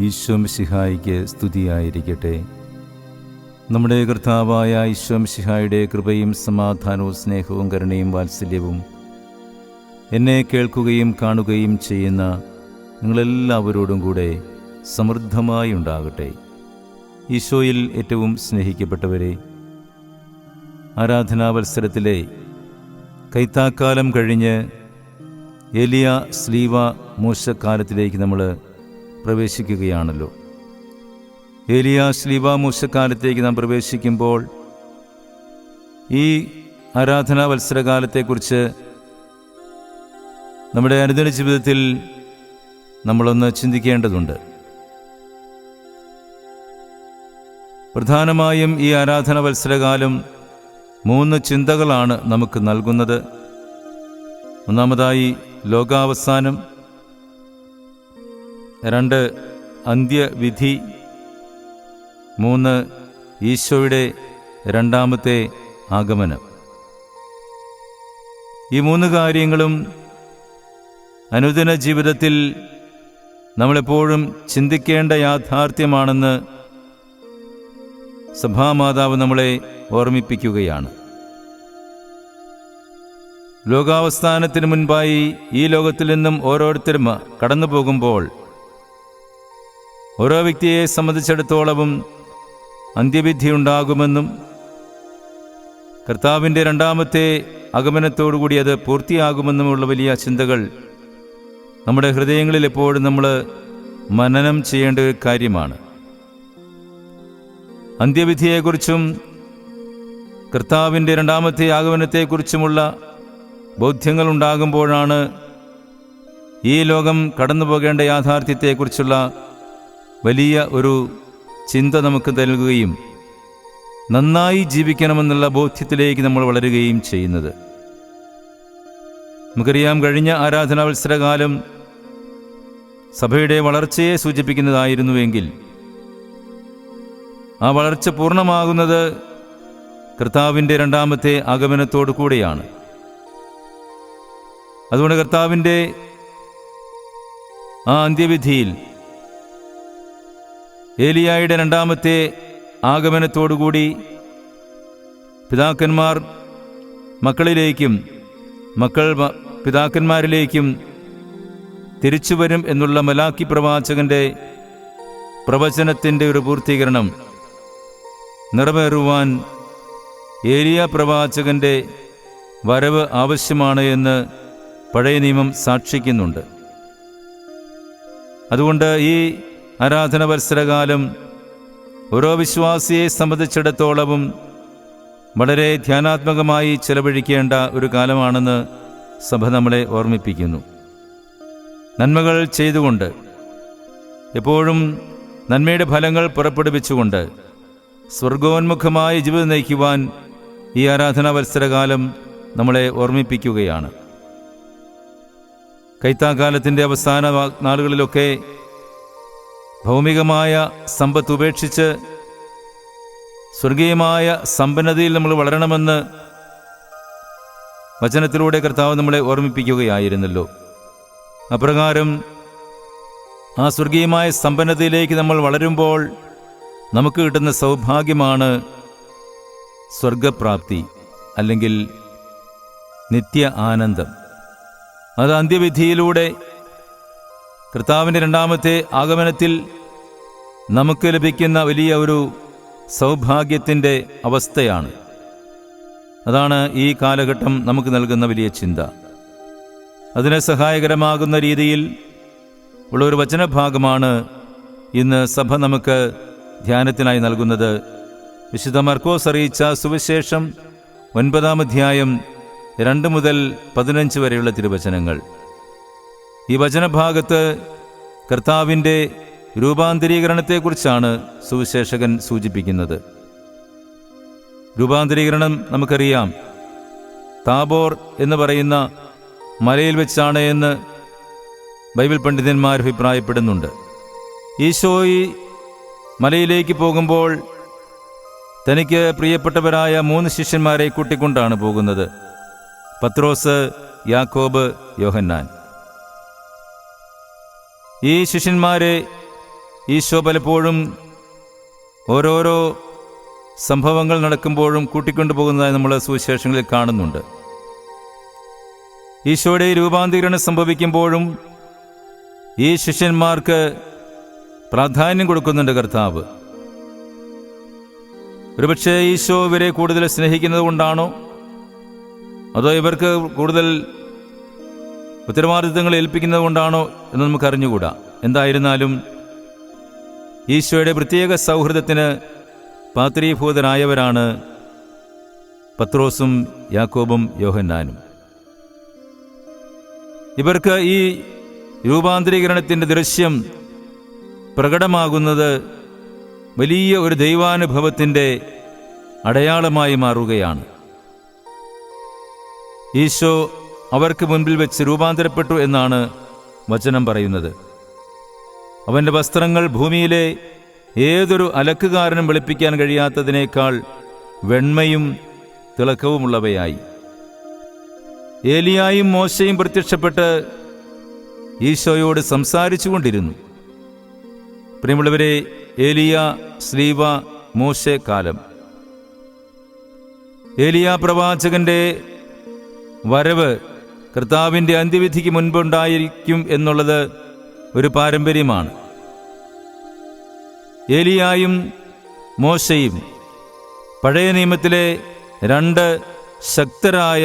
ഈശോ മിശിഹായിക്ക് സ്തുതിയായിരിക്കട്ടെ. നമ്മുടെ കർത്താവായ ഈശോ മിശിഹായുടെ കൃപയും സമാധാനവും സ്നേഹവും കരുണയും വാത്സല്യവും എന്നെ കേൾക്കുകയും കാണുകയും ചെയ്യുന്ന നിങ്ങളെല്ലാവരോടും കൂടെ സമൃദ്ധമായി ഉണ്ടാകട്ടെ. ഈശോയിൽ ഏറ്റവും സ്നേഹിക്കപ്പെട്ടവരെ, ആരാധനാവത്സരത്തിലെ കൈത്താക്കാലം കഴിഞ്ഞ് ഏലിയ സ്ലീവ മൂശക്കാലത്തിലേക്ക് നമ്മൾ പ്രവേശിക്കുകയാണല്ലോ. ഏലിയ സ്ലീവ മൂശക്കാലത്തേക്ക് നാം പ്രവേശിക്കുമ്പോൾ ഈ ആരാധനാവത്സരകാലത്തെക്കുറിച്ച് നമ്മുടെ അനുദിന ജീവിതത്തിൽ നമ്മളൊന്ന് ചിന്തിക്കേണ്ടതുണ്ട്. പ്രധാനമായും ഈ ആരാധനാവത്സരകാലം 3 ചിന്തകളാണ് നമുക്ക് നൽകുന്നത്. ഒന്നാമതായി ലോകാവസാനം, 2 അന്ത്യവിധി, 3 ഈശോയുടെ രണ്ടാമത്തെ ആഗമനം. ഈ 3 കാര്യങ്ങളും അനുദിന ജീവിതത്തിൽ നമ്മളെപ്പോഴും ചിന്തിക്കേണ്ട യാഥാർത്ഥ്യമാണെന്ന് സഭാമാതാവ് നമ്മളെ ഓർമ്മിപ്പിക്കുകയാണ്. ലോകാവസാനത്തിന് മുൻപായി ഈ ലോകത്തിൽ നിന്നും ഓരോരുത്തരും കടന്നു പോകുമ്പോൾ ഓരോ വ്യക്തിയെ സംബന്ധിച്ചിടത്തോളവും അന്ത്യവിധിയുണ്ടാകുമെന്നും കർത്താവിൻ്റെ രണ്ടാമത്തെ ആഗമനത്തോടുകൂടി അത് പൂർത്തിയാകുമെന്നുമുള്ള വലിയ ചിന്തകൾ നമ്മുടെ ഹൃദയങ്ങളിൽ എപ്പോഴും നമ്മൾ മനനം ചെയ്യേണ്ട ഒരു കാര്യമാണ്. അന്ത്യവിധിയെക്കുറിച്ചും കർത്താവിൻ്റെ രണ്ടാമത്തെ ആഗമനത്തെക്കുറിച്ചുമുള്ള ബോധ്യങ്ങൾ ഉണ്ടാകുമ്പോഴാണ് ഈ ലോകം കടന്നു പോകേണ്ട യാഥാർത്ഥ്യത്തെക്കുറിച്ചുള്ള വലിയ ഒരു ചിന്ത നമുക്ക് നൽകുകയും നന്നായി ജീവിക്കണമെന്നുള്ള ബോധ്യത്തിലേക്ക് നമ്മൾ വളരുകയും ചെയ്യുന്നത്. നമുക്കറിയാം, കഴിഞ്ഞ ആരാധനാവത്സരകാലം സഭയുടെ വളർച്ചയെ സൂചിപ്പിക്കുന്നതായിരുന്നുവെങ്കിൽ ആ വളർച്ച പൂർണ്ണമാകുന്നത് കർത്താവിൻ്റെ രണ്ടാമത്തെ ആഗമനത്തോടു കൂടെയാണ്. അതുകൊണ്ട് കർത്താവിൻ്റെ ആ അന്ത്യവിധിയിൽ ഏലിയായുടെ രണ്ടാമത്തെ ആഗമനത്തോടുകൂടി പിതാക്കന്മാർ മക്കളിലേക്കും മക്കൾ പിതാക്കന്മാരിലേക്കും തിരിച്ചുവരും എന്നുള്ള മലാക്കി പ്രവാചകന്റെ പ്രവചനത്തിൻ്റെ ഒരു പൂർത്തീകരണം നിറവേറുവാൻ ഏലിയ പ്രവാചകന്റെ വരവ് ആവശ്യമാണ് എന്ന് പഴയ നിയമം സാക്ഷിക്കുന്നുണ്ട്. അതുകൊണ്ട് ഈ ആരാധനാവത്സരകാലം ഓരോ വിശ്വാസിയെ സംബന്ധിച്ചിടത്തോളവും വളരെ ധ്യാനാത്മകമായി ചെലവഴിക്കേണ്ട ഒരു കാലമാണെന്ന് സഭ നമ്മളെ ഓർമ്മിപ്പിക്കുന്നു. നന്മകൾ ചെയ്തുകൊണ്ട്, എപ്പോഴും നന്മയുടെ ഫലങ്ങൾ പുറപ്പെടുവിച്ചുകൊണ്ട് സ്വർഗോന്മുഖമായ ജീവിതം നയിക്കുവാൻ ഈ ആരാധനാവത്സരകാലം നമ്മളെ ഓർമ്മിപ്പിക്കുകയാണ്. കൈത്താക്കാലത്തിൻ്റെ അവസാന നാളുകളിലൊക്കെ ഭൗമികമായ സമ്പത്ത് ഉപേക്ഷിച്ച് സ്വർഗീയമായ സമ്പന്നതയിൽ നമ്മൾ വളരണമെന്ന് വചനത്തിലൂടെ കർത്താവ് നമ്മളെ ഓർമ്മിപ്പിക്കുകയായിരുന്നല്ലോ. അപ്രകാരം ആ സ്വർഗീയമായ സമ്പന്നതയിലേക്ക് നമ്മൾ വളരുമ്പോൾ നമുക്ക് കിട്ടുന്ന സൗഭാഗ്യമാണ് സ്വർഗപ്രാപ്തി, അല്ലെങ്കിൽ നിത്യ ആനന്ദം. അത് അന്ത്യവിധിയിലൂടെ കർത്താവിൻ്റെ രണ്ടാമത്തെ ആഗമനത്തിൽ നമുക്ക് ലഭിക്കുന്ന വലിയ ഒരു സൗഭാഗ്യത്തിൻ്റെ അവസ്ഥയാണ്. അതാണ് ഈ കാലഘട്ടം നമുക്ക് നൽകുന്ന വലിയ ചിന്ത. അതിന് സഹായകരമാകുന്ന രീതിയിൽ ഉള്ള ഒരു വചനഭാഗമാണ് ഇന്ന് സഭ നമുക്ക് ധ്യാനത്തിനായി നൽകുന്നത്. വിശുദ്ധ മർക്കോസ് അറിയിച്ച സുവിശേഷം 9-ാം അധ്യായം 2 മുതൽ 15 വരെയുള്ള തിരുവചനങ്ങൾ. ഈ വചനഭാഗത്ത് കർത്താവിൻ്റെ രൂപാന്തരീകരണത്തെക്കുറിച്ചാണ് സുവിശേഷകൻ സൂചിപ്പിക്കുന്നത്. രൂപാന്തരീകരണം നമുക്കറിയാം, താബോർ എന്ന് പറയുന്ന മലയിൽ വെച്ചാണ് എന്ന് ബൈബിൾ പണ്ഡിതന്മാർ അഭിപ്രായപ്പെടുന്നുണ്ട്. ഈശോ ഈ മലയിലേക്ക് പോകുമ്പോൾ തനിക്ക് പ്രിയപ്പെട്ടവരായ 3 ശിഷ്യന്മാരെ കൂട്ടിക്കൊണ്ടാണ് പോകുന്നത്: പത്രോസ്, യാക്കോബ്, യോഹന്നാൻ. ഈ ശിഷ്യന്മാരെ ഈശോ പലപ്പോഴും ഓരോരോ സംഭവങ്ങൾ നടക്കുമ്പോഴും കൂട്ടിക്കൊണ്ടുപോകുന്നതായി നമ്മൾ സുവിശേഷങ്ങളിൽ കാണുന്നുണ്ട്. ഈശോയുടെ രൂപാന്തരീകരണം സംഭവിക്കുമ്പോഴും ഈ ശിഷ്യന്മാർക്ക് പ്രാധാന്യം കൊടുക്കുന്നുണ്ട് കർത്താവ്. ഒരുപക്ഷെ ഈശോ ഇവരെ കൂടുതൽ സ്നേഹിക്കുന്നത് കൊണ്ടാണോ, അതോ ഇവർക്ക് കൂടുതൽ ഉത്തരവാദിത്തങ്ങൾ ഏൽപ്പിക്കുന്നത് കൊണ്ടാണോ എന്ന് നമുക്ക് അറിഞ്ഞുകൂടാ. എന്തായിരുന്നാലും ഈശോയുടെ പ്രത്യേക സൗഹൃദത്തിന് പാത്രീഭൂതരായവരാണ് പത്രോസും യാക്കോബും യോഹന്നാനും. ഇവർക്ക് ഈ രൂപാന്തരീകരണത്തിൻ്റെ ദൃശ്യം പ്രകടമാകുന്നത് വലിയ ഒരു ദൈവാനുഭവത്തിൻ്റെ അടയാളമായി മാറുകയാണ്. ഈശോ അവർക്ക് മുൻപിൽ വെച്ച് രൂപാന്തരപ്പെട്ടു എന്നാണ് വചനം പറയുന്നത്. അവൻ്റെ വസ്ത്രങ്ങൾ ഭൂമിയിലെ ഏതൊരു അലക്കുകാരനും വെളുപ്പിക്കാൻ കഴിയാത്തതിനേക്കാൾ വെണ്മയും തിളക്കവുമുള്ളവയായി. ഏലിയായും മോശയും പ്രത്യക്ഷപ്പെട്ട് ഈശോയോട് സംസാരിച്ചു കൊണ്ടിരുന്നു. പ്രിയമുള്ളവരെ, ഏലിയ, സ്ലീവ, മോശെ കാലം. ഏലിയ പ്രവാചകന്റെ വരവ് കർത്താവിൻ്റെ അന്ത്യവിധിക്ക് മുൻപുണ്ടായിരിക്കും എന്നുള്ളത് ഒരു പാരമ്പര്യമാണ്. ഏലിയായും മോശയും പഴയ നിയമത്തിലെ രണ്ട് ശക്തരായ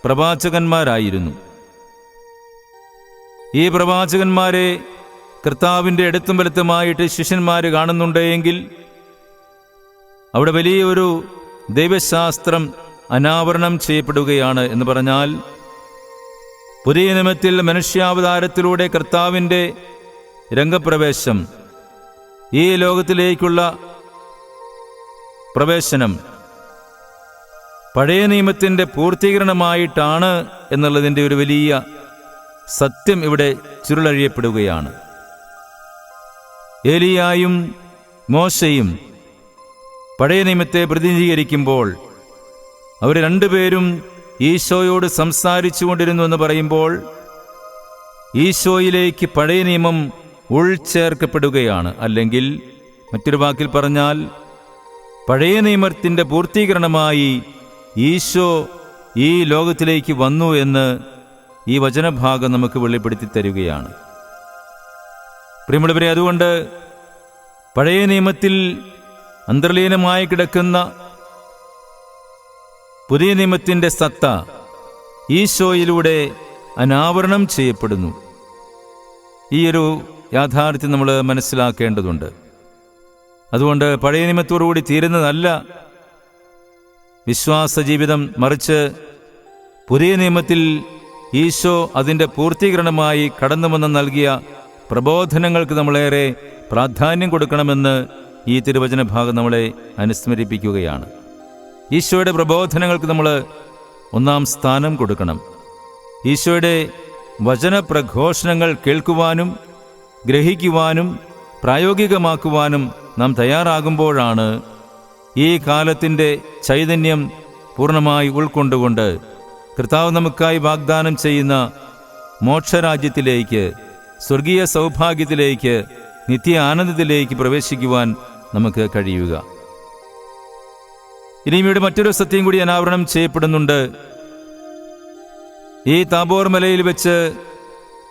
പ്രവാചകന്മാരായിരുന്നു. ഈ പ്രവാചകന്മാരെ കർത്താവിൻ്റെ അടുത്തും വലത്തുമായിട്ട് ശിഷ്യന്മാർ കാണുന്നുണ്ടെങ്കിൽ അവിടെ വലിയൊരു ദൈവശാസ്ത്രം അനാവരണം ചെയ്യപ്പെടുകയാണ്. എന്ന് പറഞ്ഞാൽ, പുതിയ നിയമത്തിൽ മനുഷ്യാവതാരത്തിലൂടെ കർത്താവിൻ്റെ രംഗപ്രവേശം, ഈ ലോകത്തിലേക്കുള്ള പ്രവേശനം പഴയ നിയമത്തിൻ്റെ പൂർത്തീകരണമായിട്ടാണ് എന്നുള്ളതിൻ്റെ ഒരു വലിയ സത്യം ഇവിടെ ചുരുളഴിയപ്പെടുകയാണ്. ഏലിയായും മോശയും പഴയ നിയമത്തെ പ്രതിനിധീകരിക്കുമ്പോൾ അവർ രണ്ടുപേരും ഈശോയോട് സംസാരിച്ചു കൊണ്ടിരുന്നു എന്ന് പറയുമ്പോൾ ഈശോയിലേക്ക് പഴയ നിയമം ഉൾച്ചേർക്കപ്പെടുകയാണ്. അല്ലെങ്കിൽ മറ്റൊരു വാക്കിൽ പറഞ്ഞാൽ, പഴയ നിയമത്തിൻ്റെ പൂർത്തീകരണമായി ഈശോ ഈ ലോകത്തിലേക്ക് വന്നു എന്ന് ഈ വചനഭാഗം നമുക്ക് വെളിപ്പെടുത്തി തരികയാണ്. പ്രിയമുള്ളവരെ, അതുകൊണ്ട് പഴയ നിയമത്തിൽ അന്തർലീനമായി കിടക്കുന്ന പുതിയ നിയമത്തിൻ്റെ സത്ത ഈശോയിലൂടെ അനാവരണം ചെയ്യപ്പെടുന്നു. ഈ ഒരു യാഥാർത്ഥ്യം നമ്മൾ മനസ്സിലാക്കേണ്ടതുണ്ട്. അതുകൊണ്ട് പഴയ നിയമത്തോടുകൂടി തീരുന്നതല്ല വിശ്വാസ ജീവിതം, മറിച്ച് പുതിയ നിയമത്തിൽ ഈശോ അതിൻ്റെ പൂർത്തീകരണമായി കടന്നു വന്ന് നൽകിയ പ്രബോധനങ്ങൾക്ക് നമ്മളേറെ പ്രാധാന്യം കൊടുക്കണമെന്ന് ഈ തിരുവചന ഭാഗം നമ്മളെ അനുസ്മരിപ്പിക്കുകയാണ്. ഈശോയുടെ പ്രബോധനങ്ങൾക്ക് നമ്മൾ ഒന്നാം സ്ഥാനം കൊടുക്കണം. ഈശോയുടെ വചനപ്രഘോഷണങ്ങൾ കേൾക്കുവാനും ഗ്രഹിക്കുവാനും പ്രായോഗികമാക്കുവാനും നാം തയ്യാറാകുമ്പോഴാണ് ഈ കാലത്തിൻ്റെ ചൈതന്യം പൂർണ്ണമായി ഉൾക്കൊണ്ടുകൊണ്ട് കർത്താവ് നമുക്കായി വാഗ്ദാനം ചെയ്യുന്ന മോക്ഷരാജ്യത്തിലേക്ക്, സ്വർഗീയ സൗഭാഗ്യത്തിലേക്ക്, നിത്യ ആനന്ദത്തിലേക്ക് പ്രവേശിക്കുവാൻ നമുക്ക് കഴിയുക. ഇനിയും ഇവിടെ മറ്റൊരു സത്യം കൂടി അനാവരണം ചെയ്യപ്പെടുന്നുണ്ട്. ഈ താബോർ മലയിൽ വെച്ച്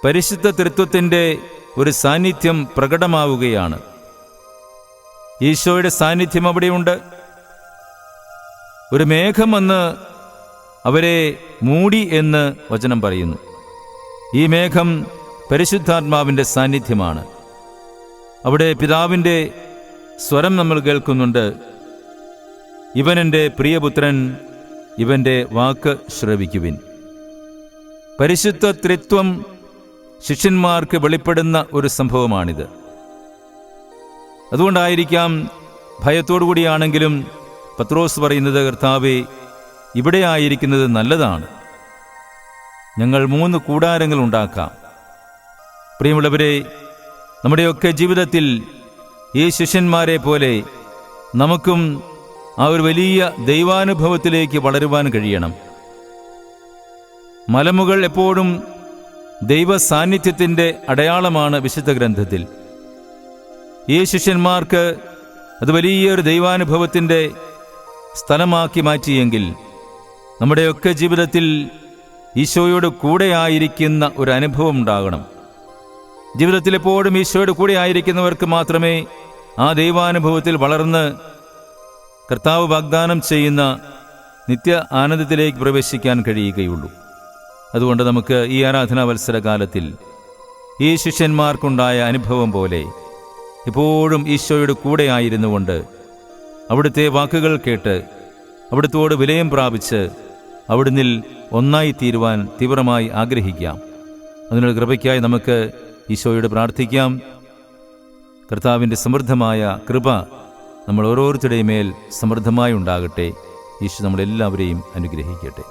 പരിശുദ്ധ തൃത്വത്തിൻ്റെ ഒരു സാന്നിധ്യം പ്രകടമാവുകയാണ്. ഈശോയുടെ സാന്നിധ്യം അവിടെയുണ്ട്. ഒരു മേഘം വന്ന് അവരെ മൂടി എന്ന് വചനം പറയുന്നു. ഈ മേഘം പരിശുദ്ധാത്മാവിൻ്റെ സാന്നിധ്യമാണ്. അവിടെ പിതാവിൻ്റെ സ്വരം നമ്മൾ കേൾക്കുന്നുണ്ട്. ഇവൻ എൻ്റെ പ്രിയപുത്രൻ, ഇവൻ്റെ വാക്ക് ശ്രവിക്കുവിൻ. പരിശുദ്ധ ത്രിത്വം ശിഷ്യന്മാർക്ക് വെളിപ്പെടുന്ന ഒരു സംഭവമാണിത്. അതുകൊണ്ടായിരിക്കാം ഭയത്തോടുകൂടിയാണെങ്കിലും പത്രോസ് പറയുന്നത്, കർത്താവേ, ഇവിടെ ആയിരിക്കുന്നത് നല്ലതാണ്, ഞങ്ങൾ 3 കൂടാരങ്ങൾ ഉണ്ടാക്കാം. പ്രിയമുള്ളവരെ, നമ്മുടെയൊക്കെ ജീവിതത്തിൽ ഈ ശിഷ്യന്മാരെ പോലെ നമുക്കും ആ ഒരു വലിയ ദൈവാനുഭവത്തിലേക്ക് വളരുവാൻ കഴിയണം. മലമുകൾ എപ്പോഴും ദൈവ സാന്നിധ്യത്തിൻ്റെ അടയാളമാണ് വിശുദ്ധ ഗ്രന്ഥത്തിൽ. ഈ ശിഷ്യന്മാർക്ക് അത് വലിയൊരു ദൈവാനുഭവത്തിൻ്റെ സ്ഥലമാക്കി മാറ്റിയെങ്കിൽ നമ്മുടെയൊക്കെ ജീവിതത്തിൽ ഈശോയോട് കൂടെ ആയിരിക്കുന്ന ഒരു അനുഭവം ഉണ്ടാകണം. ജീവിതത്തിൽ എപ്പോഴും ഈശോയോട് കൂടെ ആയിരിക്കുന്നവർക്ക് മാത്രമേ ആ ദൈവാനുഭവത്തിൽ വളർന്ന് കർത്താവ് വാഗ്ദാനം ചെയ്യുന്ന നിത്യ ആനന്ദത്തിലേക്ക് പ്രവേശിക്കാൻ കഴിയുകയുള്ളൂ. അതുകൊണ്ട് നമുക്ക് ഈ ആരാധനാ വത്സരകാലത്തിൽ ഈ ശിഷ്യന്മാർക്കുണ്ടായ അനുഭവം പോലെ എപ്പോഴും ഈശോയുടെ കൂടെ ആയിരുന്നുകൊണ്ട് അവിടുത്തെ വാക്കുകൾ കേട്ട് അവിടുത്തോട് വിലയം പ്രാപിച്ച് അവിടുന്നിൽ ഒന്നായിത്തീരുവാൻ തീവ്രമായി ആഗ്രഹിക്കാം. അതിനുള്ള കൃപയ്ക്കായി നമുക്ക് ഈശോയോട് പ്രാർത്ഥിക്കാം. കർത്താവിൻ്റെ സമൃദ്ധമായ കൃപ നമ്മൾ ഓരോരുത്തരുടെയും മേൽ സമൃദ്ധമായി ഉണ്ടാകട്ടെ. ഈശോ നമ്മളെല്ലാവരെയും അനുഗ്രഹിക്കട്ടെ.